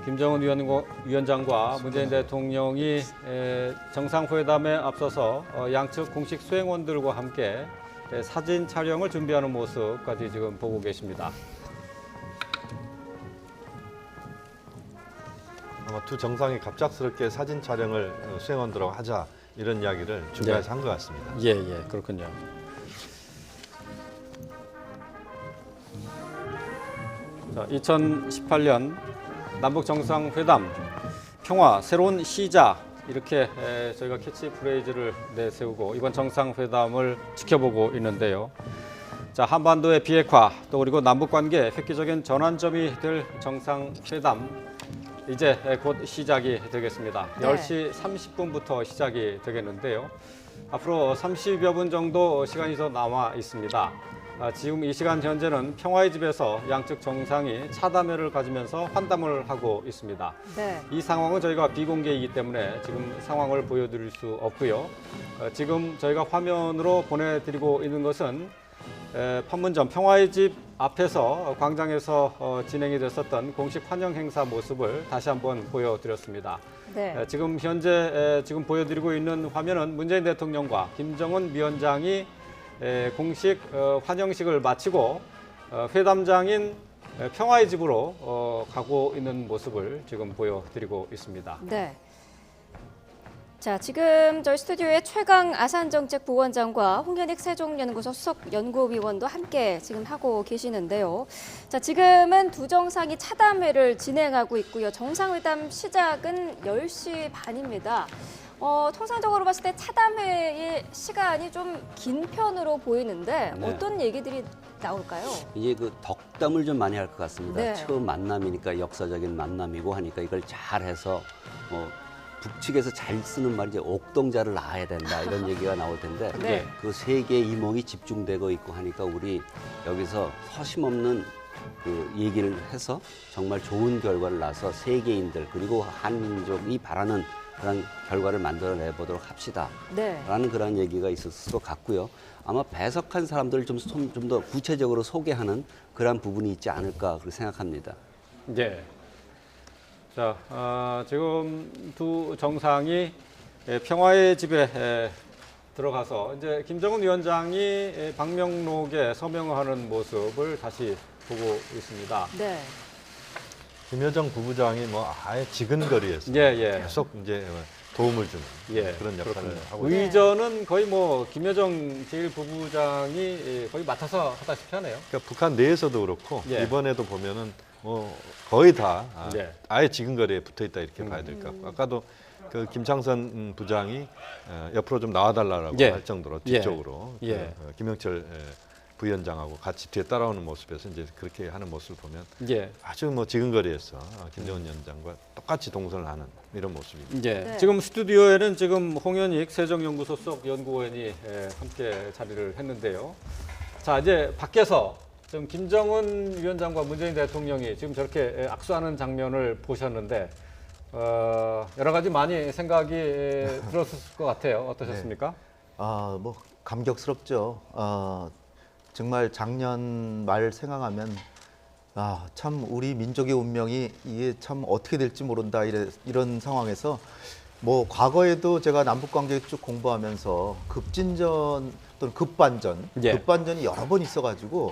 김정은 위원장과 문재인 대통령이 정상회담에 앞서서 양측 공식 수행원들과 함께 사진 촬영을 준비하는 모습까지 지금 보고 계십니다. 아마 두 정상이 갑작스럽게 사진 촬영을 수행원들하고 하자 이런 이야기를 중간에서 한 것 같습니다. 예, 그렇군요. 자, 2018년 남북 정상회담 평화 새로운 시작 이렇게 저희가 캐치프레이즈를 내세우고 이번 정상회담을 지켜보고 있는데요. 자, 한반도의 비핵화 또 그리고 남북 관계 획기적인 전환점이 될 정상회담 이제 곧 시작이 되겠습니다. 네. 10시 30분부터 시작이 되겠는데요. 앞으로 30여 분 정도 시간이 더 남아 있습니다. 지금 이 시간 현재는 평화의 집에서 양측 정상이 차담회를 가지면서 환담을 하고 있습니다. 네. 이 상황은 저희가 비공개이기 때문에 지금 상황을 보여드릴 수 없고요. 지금 저희가 화면으로 보내드리고 있는 것은 판문점 평화의 집 앞에서 광장에서 진행이 됐었던 공식 환영 행사 모습을 다시 한번 보여드렸습니다. 네. 지금 현재 지금 보여드리고 있는 화면은 문재인 대통령과 김정은 위원장이 공식 환영식을 마치고 회담장인 평화의 집으로 가고 있는 모습을 지금 보여드리고 있습니다. 네. 자, 지금 저희 스튜디오에 최강 아산정책부원장과 홍현익 세종연구소 수석연구위원도 함께 지금 하고 계시는데요. 자, 지금은 두 정상이 차담회를 진행하고 있고요. 정상회담 시작은 10시 반입니다. 통상적으로 봤을 때 차담회의 시간이 좀 긴 편으로 보이는데 네. 어떤 얘기들이 나올까요? 이제 그 덕담을 좀 많이 할 것 같습니다. 네. 처음 만남이니까 역사적인 만남이고 하니까 이걸 잘해서 뭐 북측에서 잘 쓰는 말이 이제 옥동자를 낳아야 된다 이런 얘기가 나올 텐데 네. 그 세 개의 이목이 집중되고 있고 하니까 우리 여기서 서심없는 그 얘기를 해서 정말 좋은 결과를 낳아서 세계인들 그리고 한민족이 바라는 그런 결과를 만들어내 보도록 합시다. 네. 라는 그런 얘기가 있었을 것 같고요. 아마 배석한 사람들을 좀 더 구체적으로 소개하는 그런 부분이 있지 않을까 그렇게 생각합니다. 네. 자, 지금 두 정상이 평화의 집에 들어가서 이제 김정은 위원장이 방명록에 서명하는 모습을 다시 보고 있습니다. 네. 김여정 부부장이 뭐 아예 지근거리에서 예. 계속 이제 도움을 주는 그런 역할을 그렇군요. 하고 있습니다. 의전은 거의 뭐 김여정 제1부부장이 거의 맡아서 하다시피 하네요. 그러니까 북한 내에서도 그렇고 예. 이번에도 보면은 뭐 거의 다 네. 아예 지근거리에 붙어 있다 이렇게 봐야 될 것 같고 아까도 그 김창선 부장이 옆으로 좀 나와달라고 예. 할 정도로 예. 뒤쪽으로 예. 김영철 부위원장하고 같이 뒤에 따라오는 모습에서 이제 그렇게 하는 모습을 보면 예. 아주 뭐 지근거리에서 김정은 위원장과 똑같이 동선을 하는 이런 모습입니다. 예. 네. 지금 스튜디오에는 지금 홍현익 세종연구소 속 연구원이 함께 자리를 했는데요. 자, 이제 밖에서 지금 김정은 위원장과 문재인 대통령이 지금 저렇게 악수하는 장면을 보셨는데 여러 가지 많이 생각이 들었을 것 같아요. 어떠셨습니까? 뭐 감격스럽죠. 정말 작년 말 생각하면 참 우리 민족의 운명이 이게 참 어떻게 될지 모른다 이런 상황에서 뭐 과거에도 제가 남북 관계 쭉 공부하면서 급진전 또는 급반전, 예. 급반전이 여러 번 있어가지고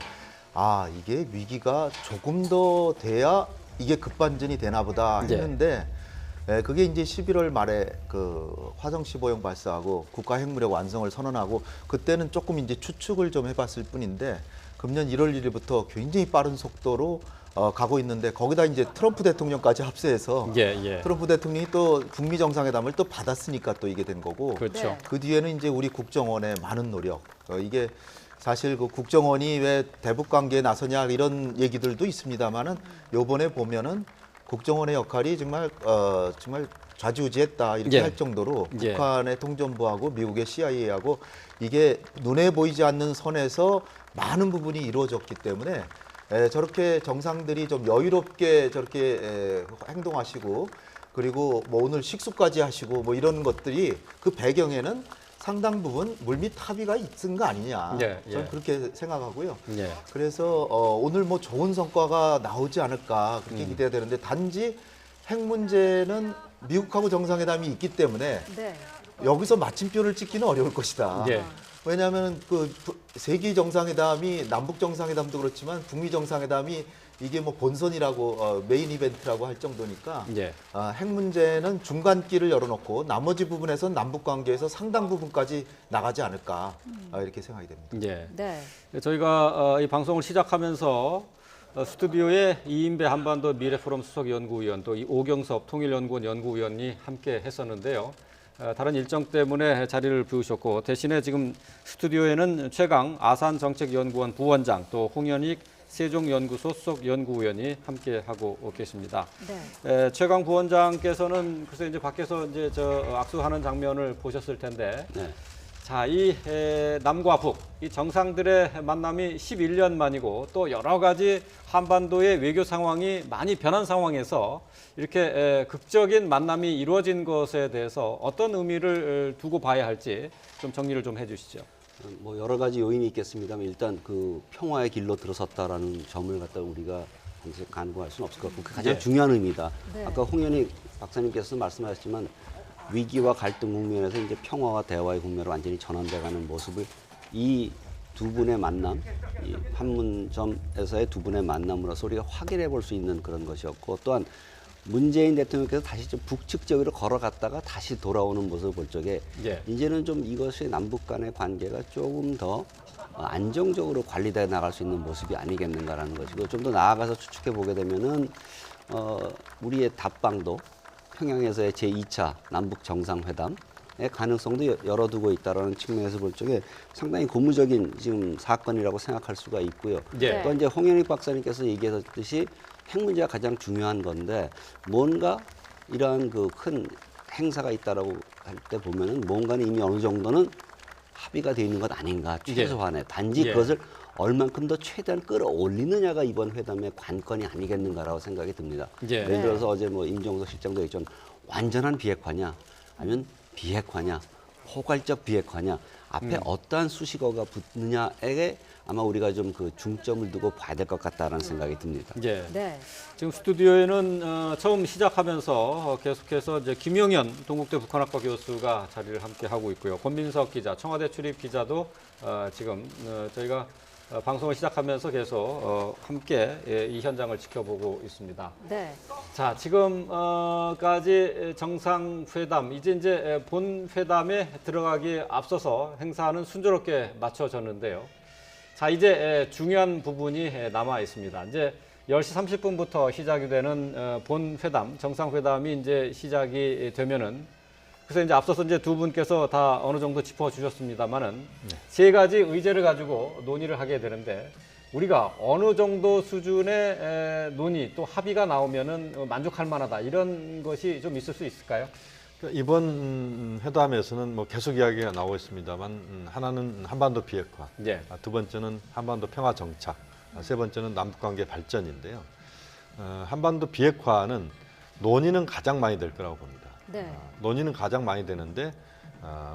이게 위기가 조금 더 돼야 이게 급반전이 되나 보다 했는데 그게 이제 11월 말에 그 화성 15형 발사하고 국가 핵무력 완성을 선언하고 그때는 조금 이제 추측을 좀 해봤을 뿐인데 금년 1월 1일부터 굉장히 빠른 속도로 가고 있는데 거기다 이제 트럼프 대통령까지 합세해서 예. 트럼프 대통령이 또 북미 정상회담을 또 받았으니까 또 이게 된 거고 그렇죠. 네. 그 뒤에는 이제 우리 국정원의 많은 노력 이게 사실 그 국정원이 왜 대북 관계에 나서냐 이런 얘기들도 있습니다만은 요번에 보면은 국정원의 역할이 정말 좌지우지했다 이렇게 예. 할 정도로 예. 북한의 통전부하고 미국의 CIA하고 이게 눈에 보이지 않는 선에서 많은 부분이 이루어졌기 때문에 저렇게 정상들이 좀 여유롭게 저렇게 행동하시고 그리고 뭐 오늘 식수까지 하시고 뭐 이런 것들이 그 배경에는 상당 부분 물밑 합의가 있은 거 아니냐 저는 그렇게 생각하고요. 그래서 오늘 뭐 좋은 성과가 나오지 않을까 그렇게 기대가 되는데 단지 핵 문제는 미국하고 정상회담이 있기 때문에 네. 여기서 마침표를 찍기는 어려울 것이다. 예. 왜냐하면 그 세계 정상회담이 남북 정상회담도 그렇지만 북미 정상회담이 이게 뭐 본선이라고 메인 이벤트라고 할 정도니까 예. 핵 문제는 중간길을 열어놓고 나머지 부분에서 남북 관계에서 상당 부분까지 나가지 않을까 이렇게 생각이 됩니다. 예. 네. 저희가 이 방송을 시작하면서 스튜디오에 이인배 한반도 미래포럼 수석연구위원 또 이 오경섭 통일연구원 연구위원이 함께 했었는데요. 다른 일정 때문에 자리를 비우셨고 대신에 지금 스튜디오에는 최강 아산정책연구원 부원장 또 홍현익 세종연구소 수석연구위원이 함께 하고 계십니다. 네. 최강 부원장께서는 글쎄 이제 밖에서 이제 악수하는 장면을 보셨을 텐데, 네. 자, 이 남과 북, 이 정상들의 만남이 11년 만이고 또 여러 가지 한반도의 외교 상황이 많이 변한 상황에서 이렇게 극적인 만남이 이루어진 것에 대해서 어떤 의미를 두고 봐야 할지 좀 정리를 좀 해주시죠. 뭐 여러 가지 요인이 있겠습니다만 일단 그 평화의 길로 들어섰다라는 점을 갖다 우리가 단지 간과할 수는 없을 것 같고 그게 가장 예. 중요한 의미다. 네. 아까 홍현익 박사님께서 말씀하셨지만 위기와 갈등 국면에서 이제 평화와 대화의 국면으로 완전히 전환돼가는 모습을 이 두 분의 만남, 이 판문점에서의 두 분의 만남으로서 우리가 확인해 볼 수 있는 그런 것이었고 또한 문재인 대통령께서 다시 좀 북측 지역으로 걸어갔다가 다시 돌아오는 모습을 볼 적에 예. 이제는 좀 이것이 남북 간의 관계가 조금 더 안정적으로 관리돼 나갈 수 있는 모습이 아니겠는가라는 것이고 좀 더 나아가서 추측해 보게 되면은 우리의 답방도 평양에서의 제2차 남북 정상회담의 가능성도 열어두고 있다라는 측면에서 볼 적에 상당히 고무적인 지금 사건이라고 생각할 수가 있고요. 예. 또 이제 홍현익 박사님께서 얘기하셨듯이 핵 문제가 가장 중요한 건데 뭔가 이러한 그 큰 행사가 있다라고 할 때 보면은 뭔가는 이미 어느 정도는 합의가 되어 있는 것 아닌가 최소한의 단지 예. 그것을 얼만큼 더 최대한 끌어올리느냐가 이번 회담의 관건이 아니겠는가라고 생각이 듭니다. 예. 예를 들어서 어제 뭐 임종석 실장도 얘기했지만 완전한 비핵화냐 아니면 비핵화냐 포괄적 비핵화냐 앞에 어떠한 수식어가 붙느냐에 아마 우리가 좀 그 중점을 두고 봐야 될 것 같다라는 생각이 듭니다. 예. 네. 지금 스튜디오에는 처음 시작하면서 계속해서 이제 김영현 동국대 북한학과 교수가 자리를 함께 하고 있고요. 권민석 기자, 청와대 출입 기자도 지금 저희가 방송을 시작하면서 계속 함께 이 현장을 지켜보고 있습니다. 네. 자, 지금까지 정상회담, 이제 본 회담에 들어가기에 앞서서 행사는 순조롭게 마쳐졌는데요. 자, 이제 중요한 부분이 남아 있습니다. 이제 10시 30분부터 시작이 되는 본 회담, 정상회담이 이제 시작이 되면은 그래서 이제 앞서서 이제 두 분께서 다 어느 정도 짚어주셨습니다만은 세 가지 의제를 가지고 논의를 하게 되는데 우리가 어느 정도 수준의 논의 또 합의가 나오면은 만족할 만하다 이런 것이 좀 있을 수 있을까요? 이번 회담에서는 뭐 계속 이야기가 나오고 있습니다만 하나는 한반도 비핵화, 예. 두 번째는 한반도 평화 정착, 세 번째는 남북관계 발전인데요. 한반도 비핵화는 논의는 가장 많이 될 거라고 봅니다. 네. 논의는 가장 많이 되는데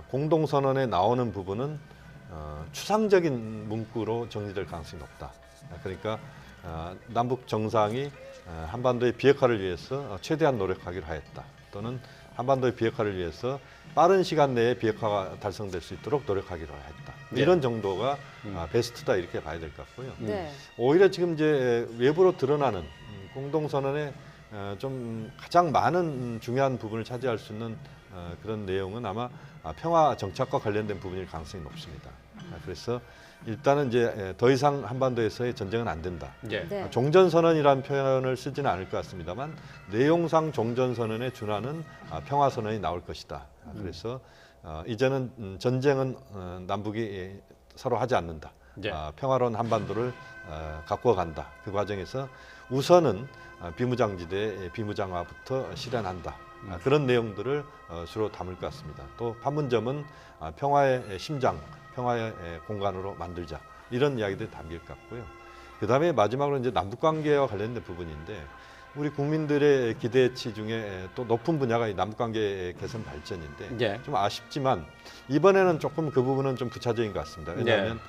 공동선언에 나오는 부분은 추상적인 문구로 정리될 가능성이 높다. 그러니까 남북 정상이 한반도의 비핵화를 위해서 최대한 노력하기로 하였다. 또는 한반도의 비핵화를 위해서 빠른 시간 내에 비핵화가 달성될 수 있도록 노력하기로 했다. 네. 이런 정도가 베스트다 이렇게 봐야 될 것 같고요. 네. 오히려 지금 이제 외부로 드러나는 공동선언에 좀 가장 많은 중요한 부분을 차지할 수 있는 그런 내용은 아마 평화 정착과 관련된 부분일 가능성이 높습니다. 그래서 일단은 이제 더 이상 한반도에서의 전쟁은 안 된다. 예. 네. 종전선언이라는 표현을 쓰지는 않을 것 같습니다만 내용상 종전선언에 준하는 평화선언이 나올 것이다. 그래서 이제는 전쟁은 남북이 서로 하지 않는다. 예. 평화로운 한반도를 가꾸어 간다. 그 과정에서 우선은 비무장지대 비무장화부터 실현한다. 그런 내용들을 주로 담을 것 같습니다. 또 판문점은 평화의 심장, 평화의 공간으로 만들자. 이런 이야기들이 담길 것 같고요. 그다음에 마지막으로 이제 남북관계와 관련된 부분인데 우리 국민들의 기대치 중에 또 높은 분야가 이 남북관계 개선 발전인데 예. 좀 아쉽지만 이번에는 조금 그 부분은 좀 부차적인 것 같습니다. 왜냐하면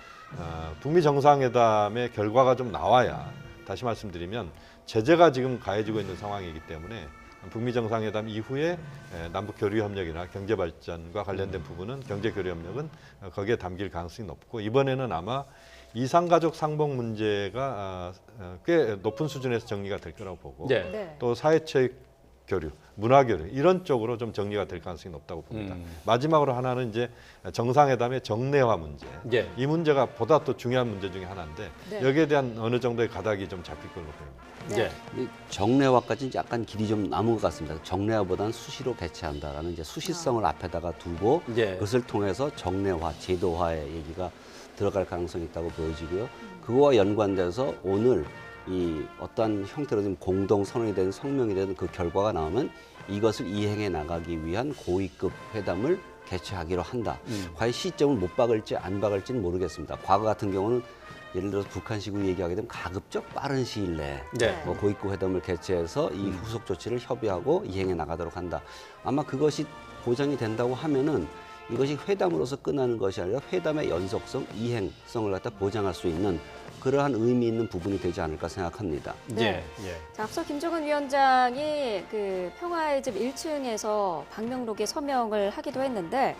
북미 정상회담의 결과가 좀 나와야 다시 말씀드리면 제재가 지금 가해지고 있는 상황이기 때문에 북미 정상회담 이후에 남북 교류 협력이나 경제 발전과 관련된 부분은 경제 교류 협력은 거기에 담길 가능성이 높고 이번에는 아마 이상가족 상봉 문제가 꽤 높은 수준에서 정리가 될 거라고 보고 네. 네. 또 사회체육 교류, 문화 교류 이런 쪽으로 좀 정리가 될 가능성이 높다고 봅니다. 마지막으로 하나는 이제 정상회담의 정례화 문제. 예. 이 문제가 보다 또 중요한 문제 중에 하나인데 네. 여기에 대한 어느 정도의 가닥이 좀 잡힐 걸로 보입니다. 네. 예. 이 정례화까지는 약간 길이 좀 남은 것 같습니다. 정례화보다는 수시로 개최한다라는 이제 수시성을 앞에다가 두고 예. 그것을 통해서 정례화, 제도화의 얘기가 들어갈 가능성이 있다고 보여지고요. 그거와 연관돼서 오늘 이 어떠한 형태로 좀 공동 선언이 되는 성명이 되는 그 결과가 나오면 이것을 이행해 나가기 위한 고위급 회담을 개최하기로 한다. 과연 시점을 못 박을지 안 박을지는 모르겠습니다. 과거 같은 경우는 예를 들어서 북한식으로 얘기하게 되면 가급적 빠른 시일 내에 네. 뭐 고위급 회담을 개최해서 이 후속 조치를 협의하고 이행해 나가도록 한다. 아마 그것이 보장이 된다고 하면은 이것이 회담으로서 끝나는 것이 아니라 회담의 연속성, 이행성을 갖다 보장할 수 있는 그러한 의미 있는 부분이 되지 않을까 생각합니다. 네. 예. 예. 자, 앞서 김정은 위원장이 그 평화의 집 1층에서 방명록에 서명을 하기도 했는데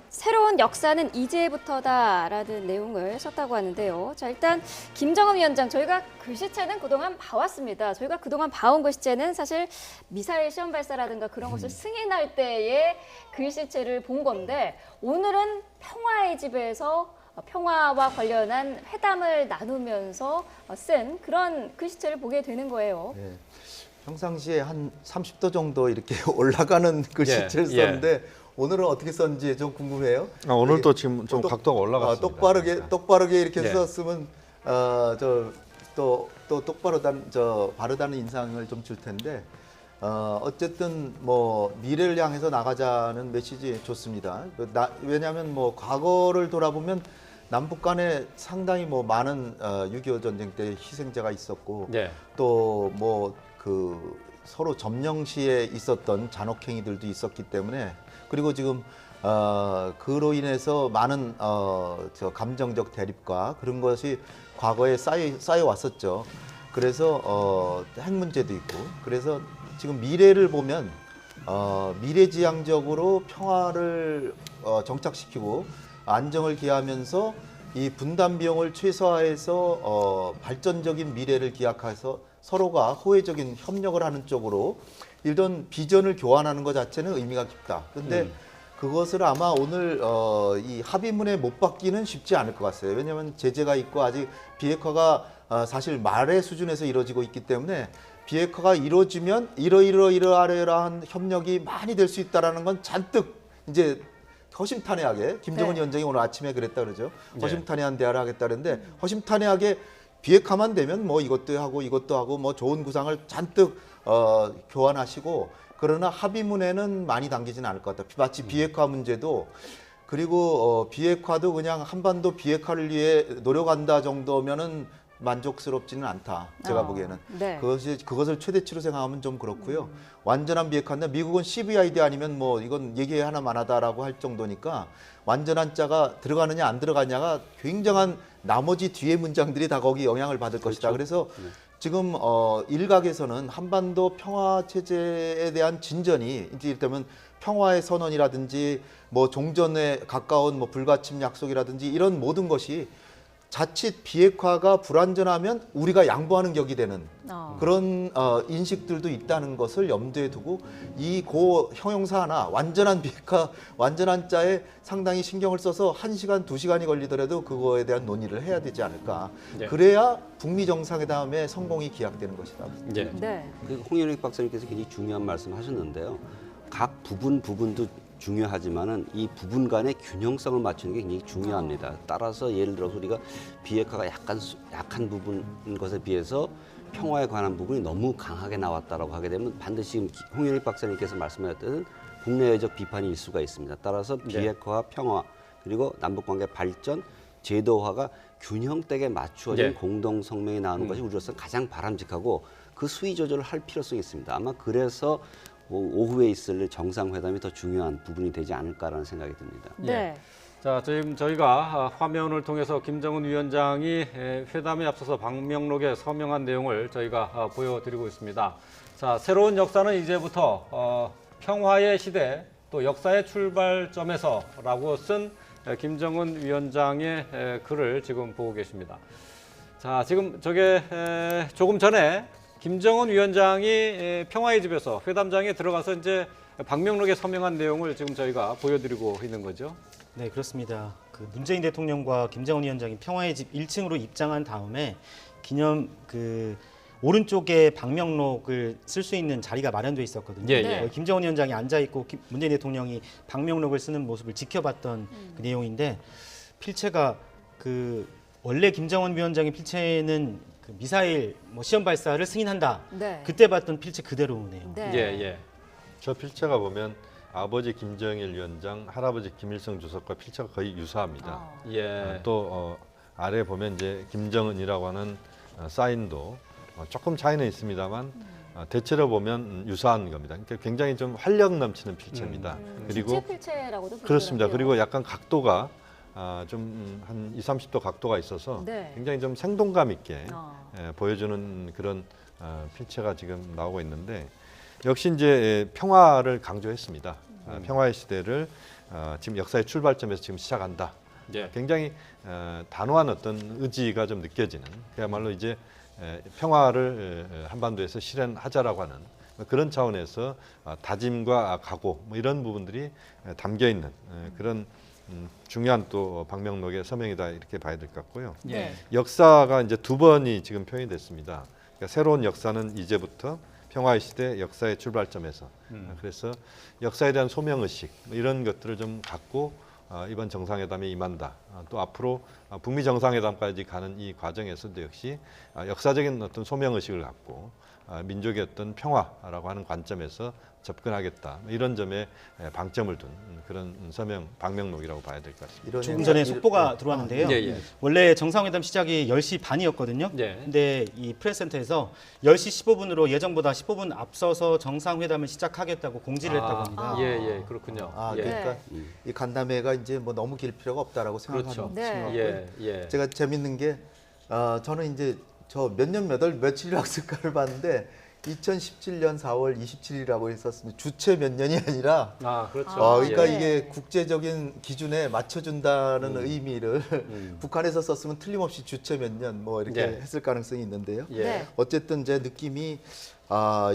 새로운 역사는 이제부터다라는 내용을 썼다고 하는데요. 자, 일단 김정은 위원장 저희가 글씨체는 그동안 봐왔습니다. 저희가 그동안 봐온 글씨체는 사실 미사일 시험 발사라든가 그런 것을 승인할 때의 글씨체를 본 건데 오늘은 평화의 집에서 평화와 관련한 회담을 나누면서 쓴 그런 글씨체를 보게 되는 거예요. 네. 평상시에 한 30도 정도 이렇게 올라가는 글씨체를 예, 예. 썼는데 오늘은 어떻게 썼는지 좀 궁금해요. 오늘도 지금 좀 각도가 올라갔습니다. 똑바르게 이렇게 네. 썼으면 또 바르다는 인상을 좀 줄 텐데 어쨌든 뭐 미래를 향해서 나가자는 메시지 좋습니다. 왜냐하면 뭐 과거를 돌아보면 남북 간에 상당히 뭐 많은 6.25 전쟁 때 희생자가 있었고 네. 또 뭐 그 서로 점령 시에 있었던 잔혹행위들도 있었기 때문에 그리고 지금 그로 인해서 많은 저 감정적 대립과 그런 것이 과거에 쌓여 왔었죠. 그래서 핵 문제도 있고 그래서 지금 미래를 보면 미래지향적으로 평화를 정착시키고 안정을 기하면서 이 분담 비용을 최소화해서 발전적인 미래를 기약해서 서로가 호혜적인 협력을 하는 쪽으로 이런 비전을 교환하는 것 자체는 의미가 깊다. 그런데 그것을 아마 오늘 이 합의문에 못 받기는 쉽지 않을 것 같아요. 왜냐하면 제재가 있고 아직 비핵화가 사실 말의 수준에서 이루어지고 있기 때문에 비핵화가 이루어지면 이러한 협력이 많이 될 수 있다라는 건 잔뜩 이제 허심탄회하게 김정은 네. 위원장이 오늘 아침에 그랬다 그러죠. 네. 허심탄회한 대화를 하겠다는데 허심탄회하게 비핵화만 되면 뭐 이것도 하고 뭐 좋은 구상을 잔뜩 교환하시고 그러나 합의문에는 많이 담기지는 않을 것 같다. 마치 비핵화 문제도 그리고 비핵화도 그냥 한반도 비핵화를 위해 노력한다 정도면은 만족스럽지는 않다. 제가 보기에는 네. 그것을 최대치로 생각하면 좀 그렇고요. 완전한 비핵화인데 미국은 CVID 아니면 뭐 이건 얘기 하나만 하다라고 할 정도니까 완전한 자가 들어가느냐 안 들어가냐가 굉장한 나머지 뒤에 문장들이 다 거기 영향을 받을 것이다. 그래서 지금 일각에서는 한반도 평화 체제에 대한 진전이 이제 이를테면 평화의 선언이라든지 뭐 종전에 가까운 뭐 불가침 약속이라든지 이런 모든 것이 자칫 비핵화가 불완전하면 우리가 양보하는 격이 되는 그런 인식들도 있다는 것을 염두에 두고 이 고 형용사 하나 완전한 비핵화, 완전한 자에 상당히 신경을 써서 1시간, 2시간이 걸리더라도 그거에 대한 논의를 해야 되지 않을까. 네. 그래야 북미 정상회담의 성공이 기약되는 것이다. 네. 네. 그리고 홍현익 박사님께서 굉장히 중요한 말씀하셨는데요. 각 부분도 중요하지만은 이 부분 간의 균형성을 맞추는 게 굉장히 중요합니다. 따라서 예를 들어서 우리가 비핵화가 약한 부분 것에 비해서 평화에 관한 부분이 너무 강하게 나왔다라고 하게 되면 반드시 홍현익 박사님께서 말씀하셨던 국내외적 비판이 일 수가 있습니다. 따라서 비핵화와 평화 그리고 남북관계 발전, 제도화가 균형되게 맞추어진 네. 공동 성명이 나오는 것이 우리로서는 가장 바람직하고 그 수위 조절을 할 필요성이 있습니다. 아마 그래서 오후에 있을 정상회담이 더 중요한 부분이 되지 않을까라는 생각이 듭니다. 네. 자, 지금 저희가 화면을 통해서 김정은 위원장이 회담에 앞서서 방명록에 서명한 내용을 저희가 보여드리고 있습니다. 자, 새로운 역사는 이제부터 평화의 시대 또 역사의 출발점에서라고 쓴 김정은 위원장의 글을 지금 보고 계십니다. 자, 지금 저게 조금 전에 김정은 위원장이 평화의 집에서 회담장에 들어가서 이제 방명록에 서명한 내용을 지금 저희가 보여드리고 있는 거죠. 네, 그렇습니다. 그 문재인 대통령과 김정은 위원장이 평화의 집 1층으로 입장한 다음에 기념 그 오른쪽에 방명록을 쓸 수 있는 자리가 마련돼 있었거든요. 예, 예. 김정은 위원장이 앉아 있고 문재인 대통령이 방명록을 쓰는 모습을 지켜봤던 그 내용인데 필체가 그 원래 김정은 위원장의 필체는 그 미사일 뭐 시험 발사를 승인한다. 네. 그때 봤던 필체 그대로네요. 네. 예, 예. 저 필체가 보면 아버지 김정일 위원장, 할아버지 김일성 주석과 필체가 거의 유사합니다. 예. 또 아래 보면 이제 김정은이라고 하는 사인도 조금 차이는 있습니다만 대체로 보면 유사한 겁니다. 그러니까 굉장히 좀 활력 넘치는 필체입니다. 그리고 필체라고도 그렇습니다. 부르더라고요. 그리고 약간 각도가 좀 한 2, 30도 각도가 있어서 네. 굉장히 좀 생동감 있게 어. 보여주는 그런 필체가 지금 나오고 있는데 역시 이제 평화를 강조했습니다. 평화의 시대를 지금 역사의 출발점에서 지금 시작한다. 예. 굉장히 단호한 어떤 의지가 좀 느껴지는 그야말로 이제 평화를 한반도에서 실현하자라고 하는 그런 차원에서 다짐과 각오 뭐 이런 부분들이 담겨 있는 그런 중요한 또 방명록의 서명이다 이렇게 봐야 될 것 같고요. 네. 역사가 이제 두 번이 지금 표현이 됐습니다. 그러니까 새로운 역사는 이제부터 평화의 시대 역사의 출발점에서 그래서 역사에 대한 소명 의식 뭐 이런 것들을 좀 갖고 이번 정상회담에 임한다. 또 앞으로 북미 정상회담까지 가는 이 과정에서도 역시 역사적인 어떤 소명 의식을 갖고 민족의 어떤 평화라고 하는 관점에서 접근하겠다. 뭐 이런 점에 방점을 둔 그런 서명 방명록이라고 봐야 될 것 같습니다. 이런 조금 얘기가 전에 속보가 들어왔는데요. 예, 예. 원래 정상회담 시작이 10시 반이었거든요. 예. 근데 이 프레스센터에서 10시 15분으로 예정보다 15분 앞서서 정상회담을 시작하겠다고 공지를 했다고 합니다. 예, 예, 그렇군요. 아, 예. 그러니까 이 간담회가 이제 뭐 너무 길 필요가 없다라고 그렇죠. 생각하는 네. 친구고요. 예, 예. 제가 재밌는 게 저는 이제 저 몇 년 몇 월 며칠이라고 쓸까를 봤는데 2017년 4월 27일이라고 했었습니다. 주체 몇 년이 아니라 아, 그렇죠. 그러니까 예. 이게 국제적인 기준에 맞춰준다는 의미를 북한에서 썼으면 틀림없이 주체 몇 년 뭐 이렇게 예. 했을 가능성이 있는데요. 예. 네. 어쨌든 제 느낌이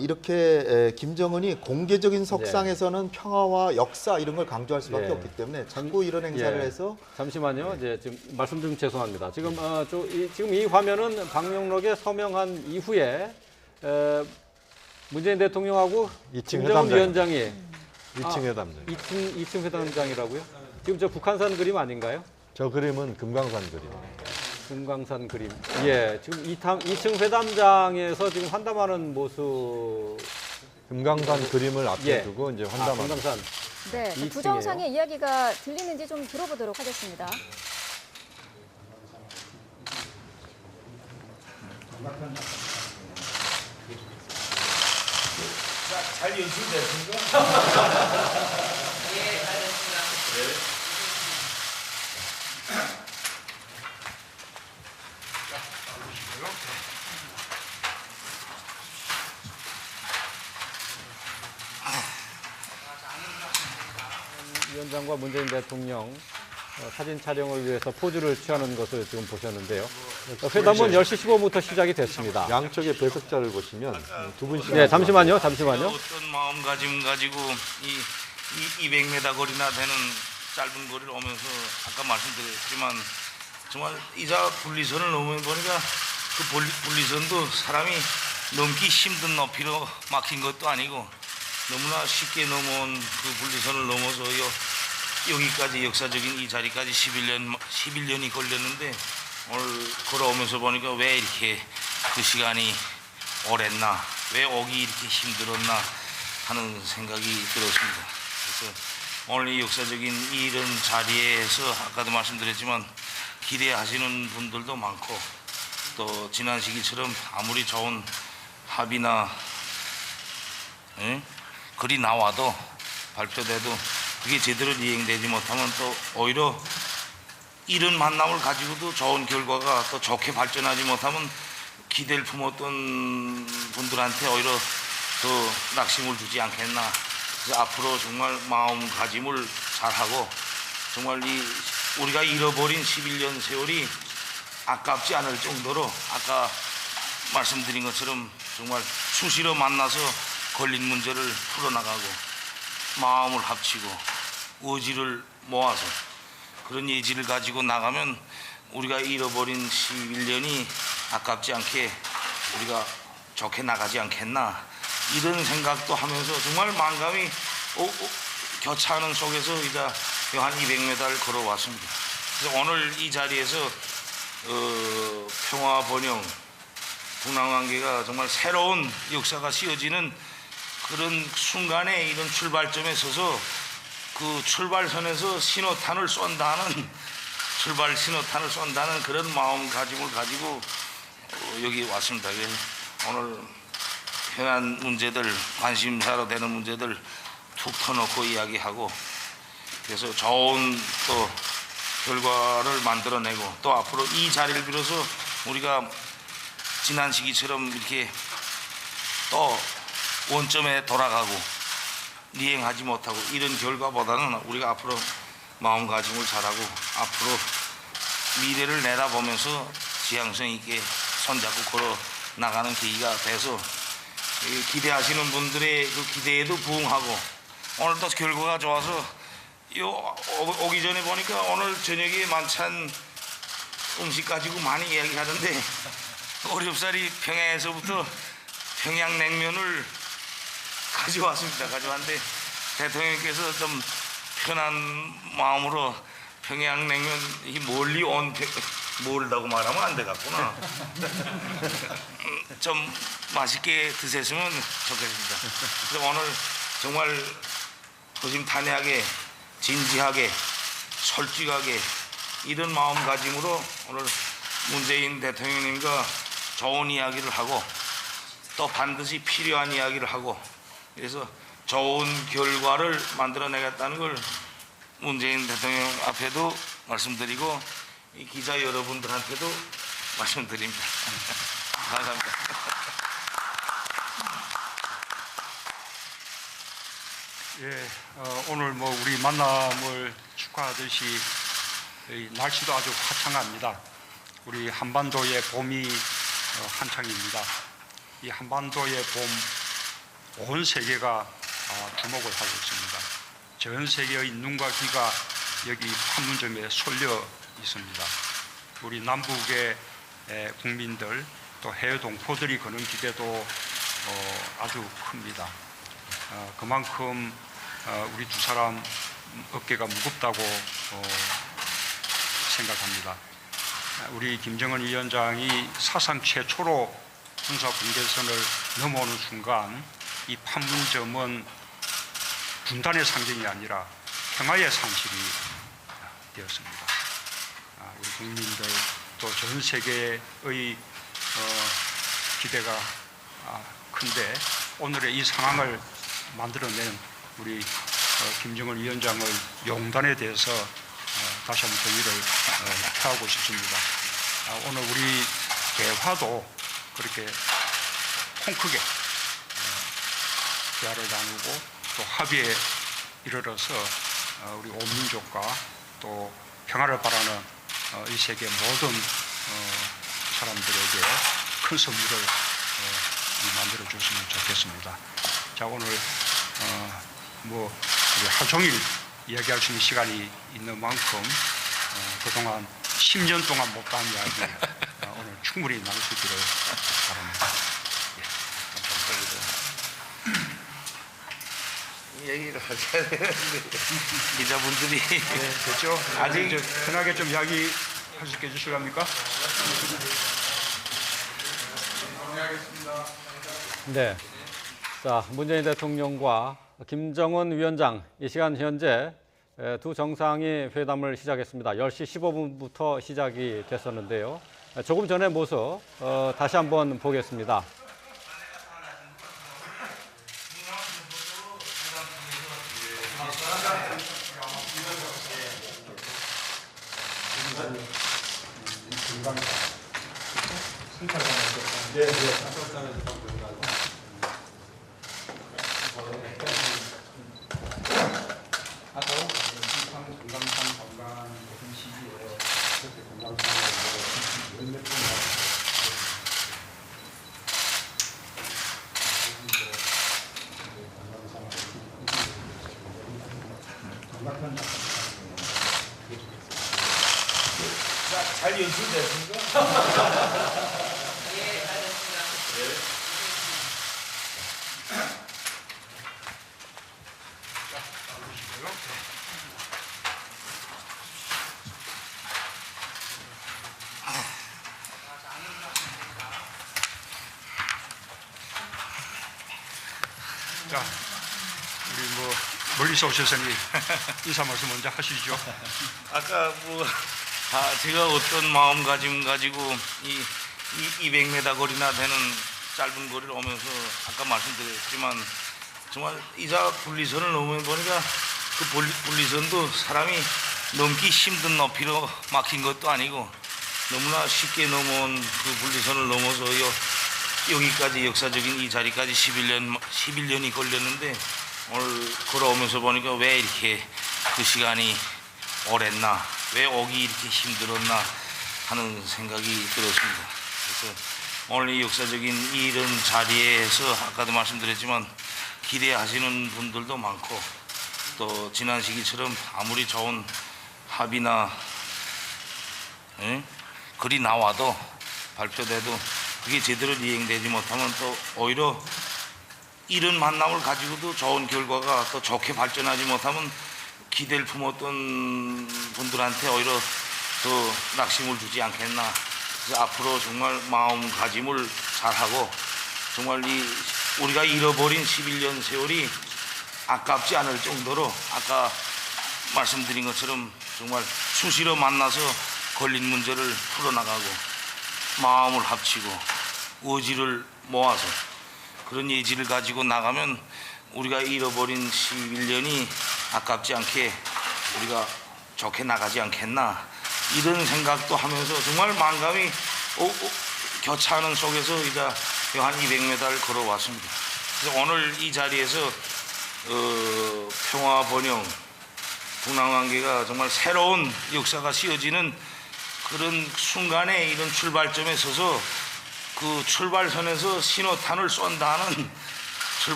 이렇게 김정은이 공개적인 석상에서는 평화와 역사 이런 걸 강조할 수밖에 예. 없기 때문에 자꾸 이런 행사를 예. 해서 잠시만요. 이제 지금 말씀 좀 죄송합니다. 지금 지금 이 화면은 방명록에 서명한 이후에 문재인 대통령하고 2층 김정은 회담장. 위원장이 2층 회담장. 2층 회담장이라고요? 지금 저 북한산 그림 아닌가요? 저 그림은 금강산 그림. 금강산 그림. 예, 지금 2층 회담장에서 지금 환담하는 모습. 금강산 그림을 앞에 예. 두고 이제 아, 환담하는. 금강산. 네. 이층이에요. 부정상의 이야기가 들리는지 좀 들어보도록 하겠습니다. 잘 연출됐습니까? 위원장과 문재인 대통령 사진 촬영을 위해서 포즈를 취하는 것을 지금 보셨는데요. 회담은 10시 15분부터 시작이 됐습니다. 양쪽의 배석자를 보시면 두 분씩. 네, 잠시만요. 잠시만요. 어떤 마음가짐 가지고 이 200m 거리나 되는 짧은 거리를 오면서 아까 말씀드렸지만 정말 이자 분리선을 넘으면 보니까 그 분리선도 사람이 넘기 힘든 높이로 막힌 것도 아니고 너무나 쉽게 넘어온 그 분리선을 넘어서 여기까지 역사적인 이 자리까지 11년이 걸렸는데 오늘 걸어오면서 보니까 왜 이렇게 그 시간이 오랬나, 왜 오기 이렇게 힘들었나 하는 생각이 들었습니다. 그래서 오늘 이 역사적인 이런 자리에서 아까도 말씀드렸지만 기대하시는 분들도 많고 또 지난 시기처럼 아무리 좋은 합의나 글이 나와도 발표돼도 그게 제대로 이행되지 못하면 또 오히려 이런 만남을 가지고도 좋은 결과가 또 좋게 발전하지 못하면 기대를 품었던 분들한테 오히려 더 낙심을 두지 않겠나. 그래서 앞으로 정말 마음가짐을 잘하고 정말 우리가 잃어버린 11년 세월이 아깝지 않을 정도로 아까 말씀드린 것처럼 정말 수시로 만나서 걸린 문제를 풀어나가고 마음을 합치고 의지를 모아서 그런 예지를 가지고 나가면 우리가 잃어버린 11년이 아깝지 않게 우리가 좋게 나가지 않겠나 이런 생각도 하면서 정말 만감이 교차하는 속에서 이제 한 200m를 걸어왔습니다. 그래서 오늘 이 자리에서 평화 번영 북남관계가 정말 새로운 역사가 씌워지는 그런 순간에 이런 출발점에 서서 그 출발선에서 신호탄을 쏜다는 출발 신호탄을 쏜다는 그런 마음가짐을 가지고 여기 왔습니다. 오늘 현안 문제들 관심사로 되는 문제들 툭 터놓고 이야기하고 그래서 좋은 또 결과를 만들어내고 또 앞으로 이 자리를 빌어서 우리가 지난 시기처럼 이렇게 또 원점에 돌아가고 미행하지 못하고 이런 결과보다는 우리가 앞으로 마음가짐을 잘하고 앞으로 미래를 내다보면서 지향성 있게 손잡고 걸어 나가는 계기가 돼서 기대하시는 분들의 그 기대에도 부응하고 오늘 또 결과가 좋아서 오기 전에 보니까 오늘 저녁에 만찬 음식 가지고 많이 이야기하던데 어렵사리 평양에서부터 평양냉면을 가져왔습니다. 가져왔는데 대통령께서 좀 편한 마음으로 평양냉면 이 멀리 멀다고 말하면 안 되겠구나. 좀 맛있게 드셨으면 좋겠습니다. 그래서 오늘 정말 허심탄회하게 진지하게 솔직하게 이런 마음가짐으로 오늘 문재인 대통령님과 좋은 이야기를 하고 또 반드시 필요한 이야기를 하고 그래서 좋은 결과를 만들어내겠다는 걸 문재인 대통령 앞에도 말씀드리고 이 기자 여러분들한테도 말씀드립니다. 감사합니다. 예, 오늘 뭐 우리 만남을 축하하듯이 날씨도 아주 화창합니다. 우리 한반도의 봄이 한창입니다. 이 한반도의 봄, 온 세계가 주목을 하고 있습니다. 전 세계의 눈과 귀가 여기 판문점에 쏠려 있습니다. 우리 남북의 국민들 또 해외 동포들이 거는 기대도 아주 큽니다. 그만큼 우리 두 사람 어깨가 무겁다고 생각합니다. 우리 김정은 위원장이 사상 최초로 군사 분계선을 넘어오는 순간 이 판문점은 분단의 상징이 아니라 평화의 상실이 되었습니다. 우리 국민들 또 전 세계의 기대가 큰데 오늘의 이 상황을 만들어낸 우리 김정은 위원장의 용단에 대해서 다시 한번 정의를 표하고 싶습니다. 오늘 우리 대화도 그렇게 통 크게 대화를 나누고 또 합의에 이르러서 우리 온 민족과 또 평화를 바라는 이 세계 모든 사람들에게 큰 선물을 만들어 줬으면 좋겠습니다. 자, 오늘 뭐 우리 하루 종일 이야기할 수 있는 시간이 있는 만큼 그동안 10년 동안 못한 이야기 오늘 충분히 나눌 수 있기를 바랍니다. 얘기를 하셔야 되는데 기자분들이 됐죠? 아직 편하게 좀 이야기할 수 있게 해주실랍니까? 네. 자, 문재인 대통령과 김정은 위원장 이 시간 현재 두 정상이 회담을 시작했습니다. 10시 15분부터 시작이 됐었는데요. 조금 전의 모습 다시 한번 보겠습니다. 잘 연출됐습니까? 자, 우리 뭐 멀리서 오셨으니 인사 말씀 먼저 하시죠. 아까 제가 어떤 마음가짐 가지고 이 200m 거리나 되는 짧은 거리를 오면서 아까 말씀드렸지만 정말 이자 분리선을 넘으면 보니까 그 분리선도 사람이 넘기 힘든 높이로 막힌 것도 아니고 너무나 쉽게 넘어온 그 분리선을 넘어서 여기까지 역사적인 이 자리까지 11년이 걸렸는데 오늘 걸어오면서 보니까 왜 이렇게 그 시간이 오랬나, 왜 오기 이렇게 힘들었나 하는 생각이 들었습니다. 그래서 오늘 이 역사적인 이런 자리에서 아까도 말씀드렸지만 기대하시는 분들도 많고 또 지난 시기처럼 아무리 좋은 합의나 글이 나와도 발표돼도 그게 제대로 이행되지 못하면 또 오히려 이런 만남을 가지고도 좋은 결과가 또 좋게 발전하지 못하면 기대를 품었던 분들한테 오히려 더 낙심을 주지 않겠나. 그래서 앞으로 정말 마음가짐을 잘하고 정말 우리가 잃어버린 11년 세월이 아깝지 않을 정도로 아까 말씀드린 것처럼 정말 수시로 만나서 걸린 문제를 풀어나가고 마음을 합치고 의지를 모아서 그런 예지를 가지고 나가면 우리가 잃어버린 11년이 아깝지 않게 우리가 좋게 나가지 않겠나 이런 생각도 하면서 정말 만감이 교차하는 속에서 이제 한 200m를 걸어왔습니다. 그래서 오늘 이 자리에서 평화 번영 북남관계가 정말 새로운 역사가 씌워지는 그런 순간에 이런 출발점에 서서 그 출발선에서 신호탄을 쏜다는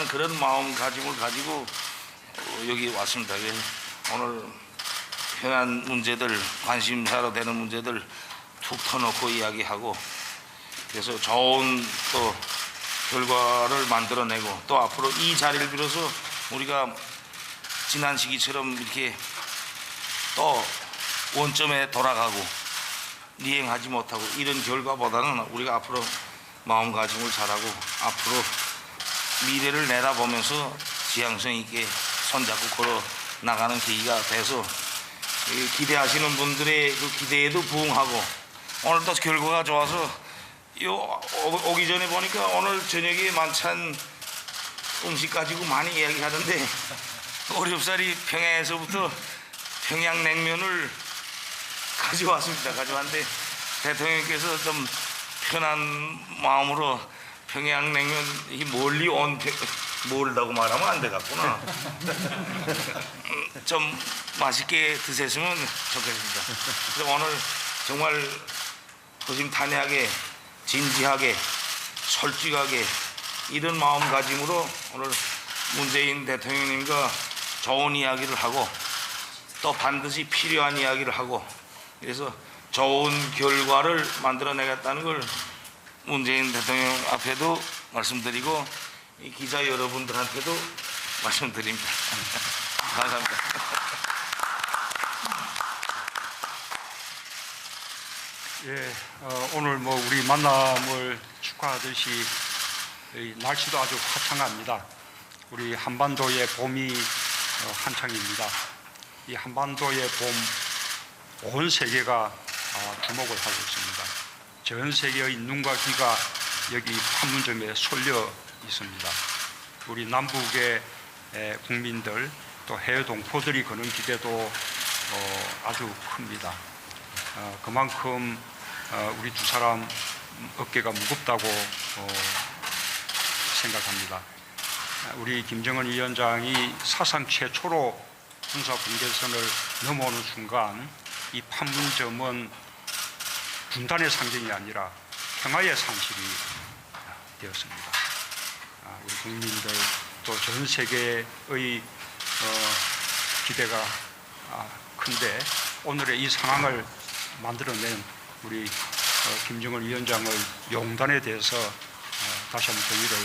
그런 마음가짐을 가지고 여기 왔습니다. 오늘 현안 문제들, 관심사로 되는 문제들 툭 터놓고 이야기하고 그래서 좋은 또 결과를 만들어내고 또 앞으로 이 자리를 빌어서 우리가 지난 시기처럼 이렇게 또 원점에 돌아가고 이행하지 못하고 이런 결과보다는 우리가 앞으로 마음가짐을 잘하고 앞으로 미래를 내다보면서 지향성 있게 손잡고 걸어 나가는 계기가 돼서 기대하시는 분들의 그 기대에도 부응하고 오늘 또 결과가 좋아서 오기 전에 보니까 오늘 저녁에 만찬 음식 가지고 많이 이야기하던데 어렵사리 평양에서부터 평양냉면을 가져왔는데 대통령께서 좀 편한 마음으로 평양냉면 이 멀리 멀다고 말하면 안 되겠구나. 좀 맛있게 드셨으면 좋겠습니다. 그래서 오늘 정말 허심탄회하게 진지하게 솔직하게 이런 마음가짐으로 오늘 문재인 대통령님과 좋은 이야기를 하고 또 반드시 필요한 이야기를 하고 그래서 좋은 결과를 만들어내겠다는 걸 문재인 대통령 앞에도 말씀드리고 이 기자 여러분들한테도 말씀드립니다. 감사합니다. 예, 오늘 뭐 우리 만남을 축하하듯이 날씨도 아주 화창합니다. 우리 한반도의 봄이 한창입니다. 이 한반도의 봄, 온 세계가 주목을 하고 있습니다. 전 세계의 눈과 귀가 여기 판문점에 쏠려 있습니다. 우리 남북의 국민들 또 해외 동포들이 거는 기대도 아주 큽니다. 그만큼 우리 두 사람 어깨가 무겁다고 생각합니다. 우리 김정은 위원장이 사상 최초로 군사 분계선을 넘어오는 순간 이 판문점은 분단의 상징이 아니라 평화의 상실이 되었습니다. 우리 국민들 또 전 세계의 기대가 큰데 오늘의 이 상황을 만들어낸 우리 김정은 위원장의 용단에 대해서 다시 한번 경의를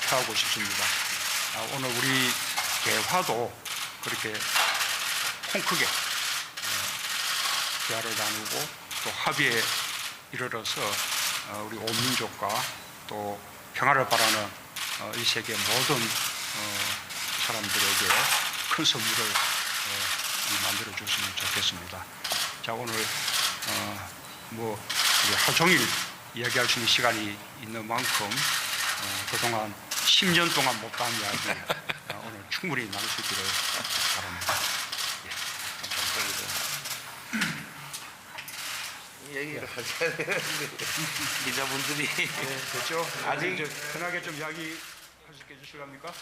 표하고 싶습니다. 오늘 우리 대화도 그렇게 통 크게 대화를 나누고 또 합의에 이르러서 우리 온 민족과 또 평화를 바라는 이 세계 모든 사람들에게 큰 선물을 만들어 줬으면 좋겠습니다. 자, 오늘 뭐 우리 하루 종일 이야기할 수 있는 시간이 있는 만큼 그동안 10년 동안 못한 이야기 오늘 충분히 나눌 수 있기를 바랍니다. 예, 감사합니다. 얘기를 하셔야 되는데 기자분들이 됐죠? 아직 편하게 좀 이야기할 수 있게 해주실랍니까?